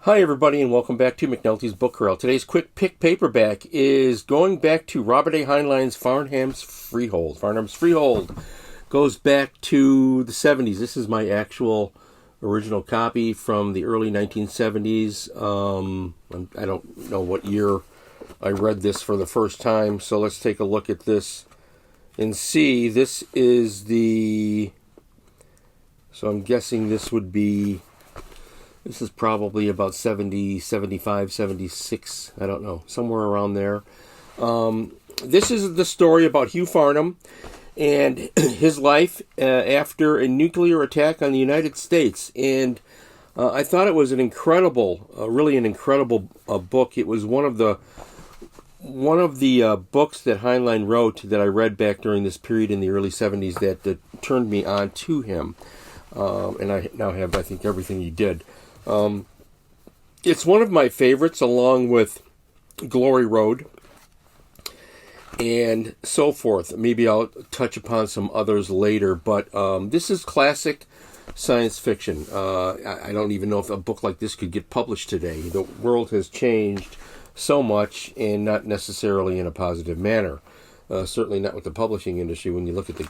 Hi everybody and welcome back to McNulty's Book Corral. Today's quick pick paperback is going back to Robert A. Heinlein's Farnhams Freehold. Farnhams Freehold goes back to the 70s. This is my actual original copy from the early 1970s. I don't know what year I read this for the first time, so let's take a look at this and see. This is so I'm guessing this is probably about 70, 75, 76, I don't know, somewhere around there. This is the story about Hugh Farnham and his life after a nuclear attack on the United States. And I thought it was an incredible, really an incredible book. It was one of the books that Heinlein wrote that I read back during this period in the early 70s that turned me on to him. And I now have, I think, everything he did. It's one of my favorites, along with Glory Road and so forth. Maybe I'll touch upon some others later, but this is classic science fiction. I don't even know if a book like this could get published today. The world has changed so much, and not necessarily in a positive manner. Certainly not with the publishing industry. When you look at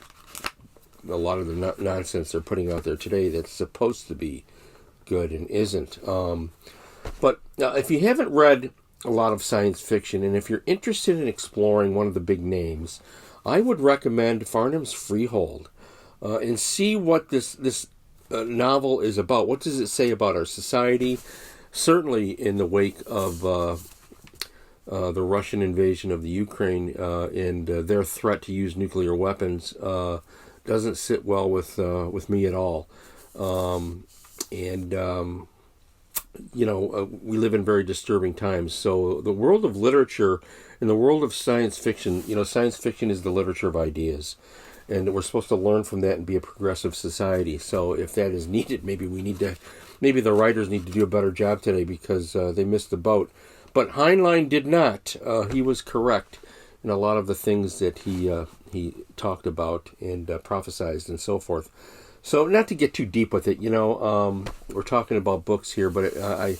a lot of the nonsense they're putting out there today that's supposed to be good and isn't. But if you haven't read a lot of science fiction, and if you're interested in exploring one of the big names, I would recommend Farnham's Freehold and see what this novel is about. What does it say about our society? Certainly in the wake of the Russian invasion of the Ukraine and their threat to use nuclear weapons doesn't sit well with me at all. We live in very disturbing times. So the world of literature and the world of science fiction, science fiction is the literature of ideas. And we're supposed to learn from that and be a progressive society. So if that is needed, maybe the writers need to do a better job today because they missed the boat. But Heinlein did not. He was correct in a lot of the things that he talked about and prophesized and so forth. So not to get too deep with it, we're talking about books here, but I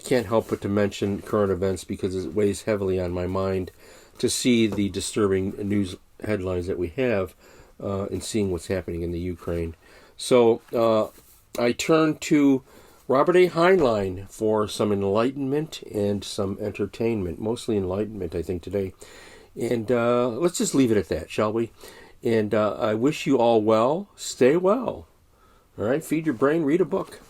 can't help but to mention current events because it weighs heavily on my mind to see the disturbing news headlines that we have and seeing what's happening in the Ukraine. So I turn to Robert A. Heinlein for some enlightenment and some entertainment, mostly enlightenment, I think, today. And let's just leave it at that, shall we? And I wish you all well. Stay well. All right, feed your brain, read a book.